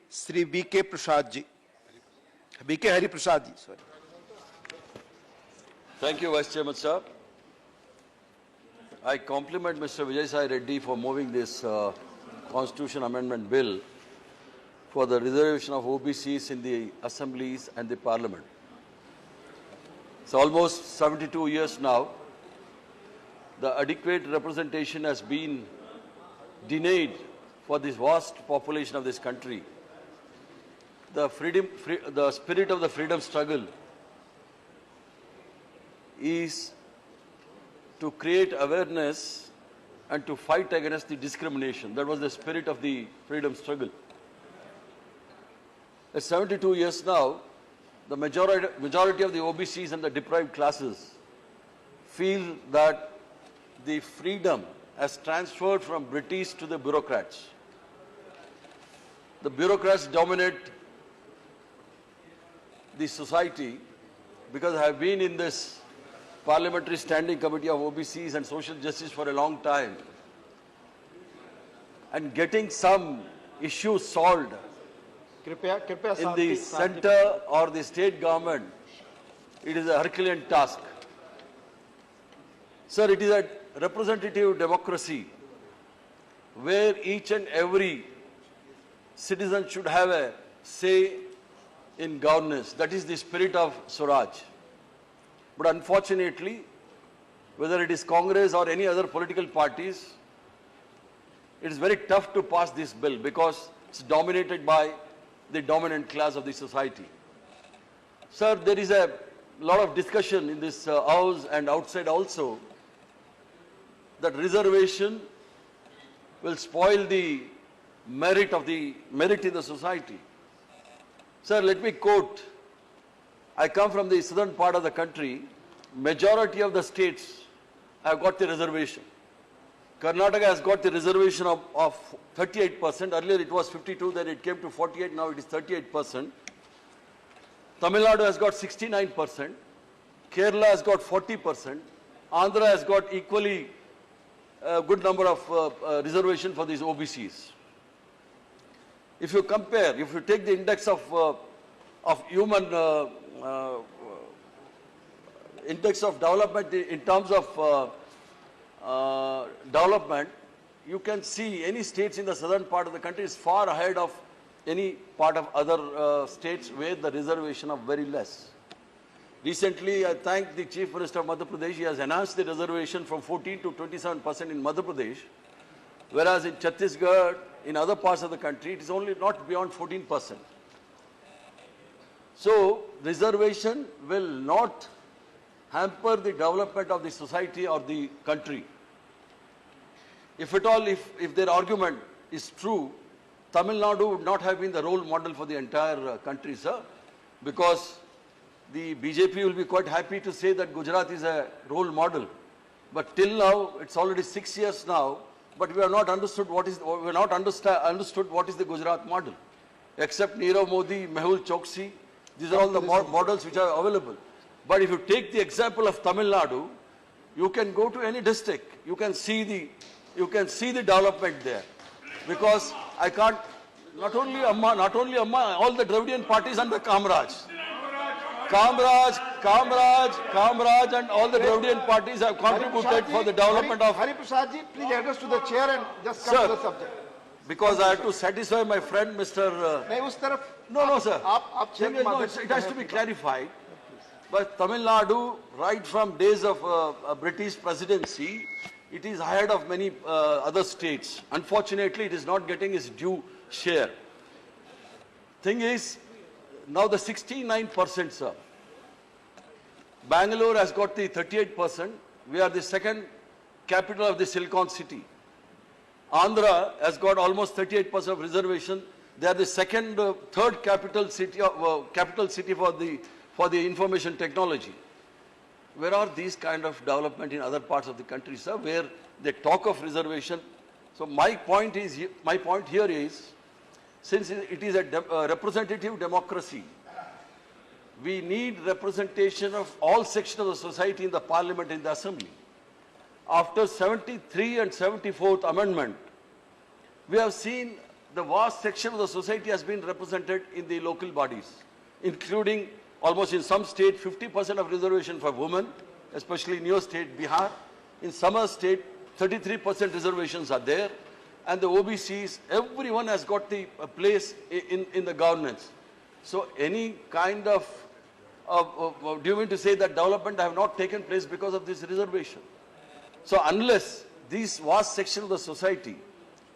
Shri.B.K.Hariprasadji Hariprasadji, sorry. Thank you, Vice Chairman, sir. I compliment Mr. Vijay Sai Reddy for moving this Constitution Amendment Bill for the reservation of OBCs in the assemblies and the parliament. It's almost 72 years now. The adequate representation has been denied for this vast population of this country. The spirit of the freedom struggle is to create awareness and to fight against the discrimination. That was the spirit of the freedom struggle. At 72 years now, the majority of the OBCs and the deprived classes feel that the freedom has transferred from British to the bureaucrats. The bureaucrats dominate the society, because I have been in this Parliamentary Standing Committee of OBCs and Social Justice for a long time, and getting some issues solved in the center or the state government, it is a Herculean task. Sir, it is a representative democracy where each and every citizen should have a say in governance. That is the spirit of Swaraj. But unfortunately, whether it is Congress or any other political parties, it is very tough to pass this bill because it's dominated by the dominant class of the society. Sir, there is a lot of discussion in this house and outside also that reservation will spoil the merit in the society. Sir, let me quote. I come from the southern part of the country. Majority of the states have got the reservation. Karnataka has got the reservation of 38%. Earlier it was 52%, then it came to 48%, now it is 38%. Tamil Nadu has got 69%. Kerala has got 40%. Andhra has got equally a good number of reservation for these OBCs. If you compare, if you take the index of human index of development in terms of development, you can see any states in the southern part of the country is far ahead of any part of other states where the reservation are very less. Recently, I thank the Chief Minister of Madhya Pradesh. He has enhanced the reservation from 14 to 27% in Madhya Pradesh, whereas in Chhattisgarh, in other parts of the country, it is only not beyond 14%. So, reservation will not hamper the development of the society or the country. If at all, if their argument is true, Tamil Nadu would not have been the role model for the entire country, sir, because the BJP will be quite happy to say that Gujarat is a role model. But till now, it's already 6 years now, but we have not understood what is the Gujarat model. Except Nirav Modi, Mehul Choksi, these are all the models which are available. But if you take the example of Tamil Nadu, you can go to any district, you can see the development there. Because I can't, not only Amma, all the Dravidian parties under Kamraj and all the Dravidian parties have contributed for the development of... Hariprasadji, please address to the chair and just come to the subject. Because I have to satisfy my friend Mr. No, sir. It has to be clarified. But Tamil Nadu, right from days of British presidency, it is ahead of many other states. Unfortunately, it is not getting its due share. Thing is, now the 69%, sir. Bangalore has got the 38%. We are the second capital of the Silicon City. Andhra has got almost 38% of reservation. They are the third capital city for the information technology. Where are these kind of development in other parts of the country, sir, where they talk of reservation? So my point here is, since it is a representative democracy, we need representation of all sections of the society in the parliament, in the assembly. After 73 and 74th amendment, we have seen the vast section of the society has been represented in the local bodies, including almost in some state 50% of reservation for women, especially in your state, Bihar. In some other state, 33% reservations are there. And the OBCs, everyone has got the place in the governance. So any kind of, do you mean to say that development have not taken place because of this reservation? So unless this vast section of the society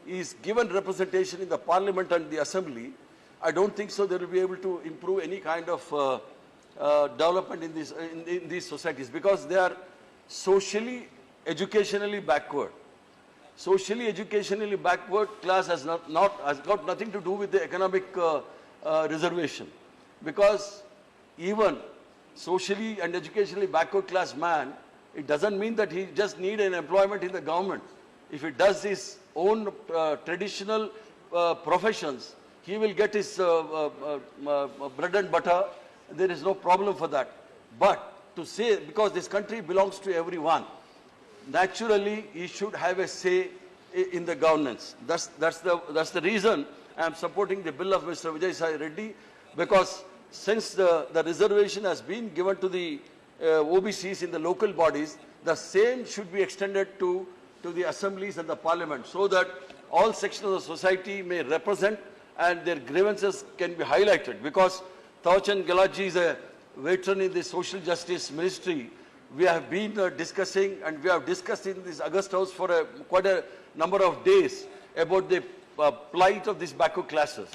is given representation in the parliament and the assembly, I don't think so they will be able to improve any kind of development in these societies, because they are socially, educationally backward. Socially, educationally backward class has got nothing to do with the economic reservation, because even socially and educationally backward class man, it doesn't mean that he just need an employment in the government. If he does his own traditional professions, he will get his bread and butter. There is no problem for that. But to say, because this country belongs to everyone, naturally he should have a say in the governance. That's the reason I am supporting the bill of Mr. Vijay Sai Reddy, because since the reservation has been given to the OBCs in the local bodies, the same should be extended to the assemblies and the parliament, so that all sections of the society may represent and their grievances can be highlighted. Because Tawchand Gelaji is a veteran in the social justice ministry. We have been discussing, and we have discussed in this August House for quite a number of days about the plight of these backward classes.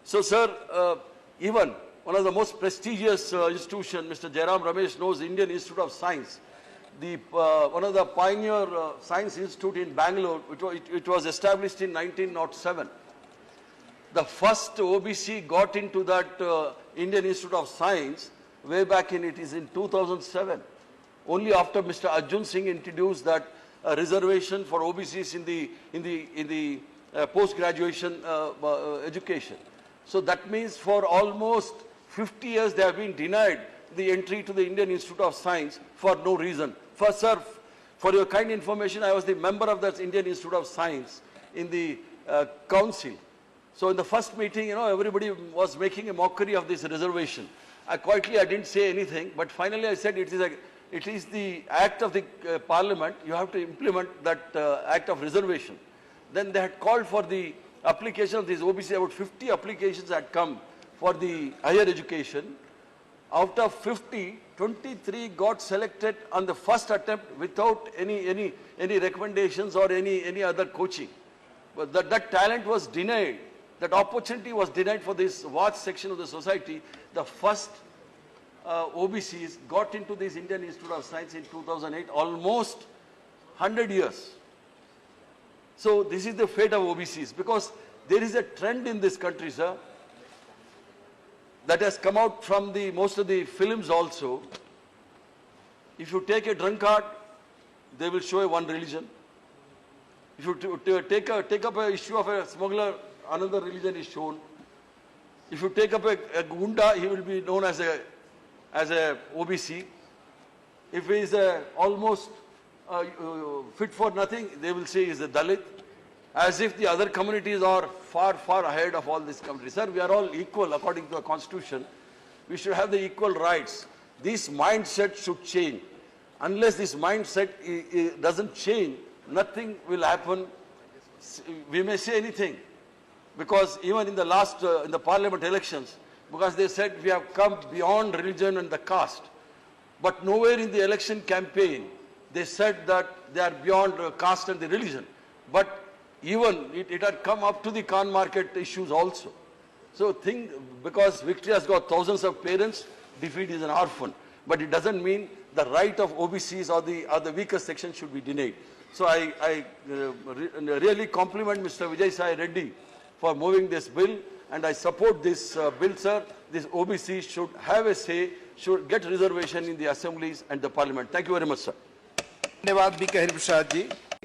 So, sir, even one of the most prestigious institutions, Mr. Jairam Ramesh knows, Indian Institute of Science, one of the pioneer science institute in Bangalore, it was established in 1907. The first OBC got into that Indian Institute of Science way back in 2007. Only after Mr. Arjun Singh introduced that reservation for OBCs in the post-graduation education. So that means for almost 50 years they have been denied the entry to the Indian Institute of Science for no reason. First, sir, for your kind information, I was the member of that Indian Institute of Science in the council. So in the first meeting, everybody was making a mockery of this reservation. I didn't say anything, but finally I said it is the act of the parliament. You have to implement that act of reservation. Then they had called for the application of this OBC. About 50 applications had come for the higher education. Out of 50, 23 got selected on the first attempt without any recommendations or any other coaching. But that talent was denied. That opportunity was denied for this vast section of the society. The first OBCs got into this Indian Institute of Science in 2008, almost 100 years. So this is the fate of OBCs, because there is a trend in this country, sir, that has come out from most of the films also. If you take a drunkard, they will show one religion. If you take up an issue of a smuggler, another religion is shown. If you take up a gunda, he will be known as a OBC. If he is almost fit for nothing, they will say he is a Dalit, as if the other communities are far ahead of all these communities. Sir, we are all equal according to the constitution. We should have the equal rights. This mindset should change. Unless this mindset doesn't change, nothing will happen. We may say anything, because even in the last, in the parliament elections, because they said we have come beyond religion and the caste. But nowhere in the election campaign, they said that they are beyond caste and the religion. But even it had come up to the Khan market issues also. So because victory has got thousands of parents, defeat is an orphan. But it doesn't mean the right of OBCs or the weaker section should be denied. So I really compliment Mr. Vijay Sai Reddy for moving this bill, and I support this bill, sir. This OBC should have a say, should get reservation in the assemblies and the parliament. Thank you very much, sir. धन्यवाद B.K. Hariprasad ji.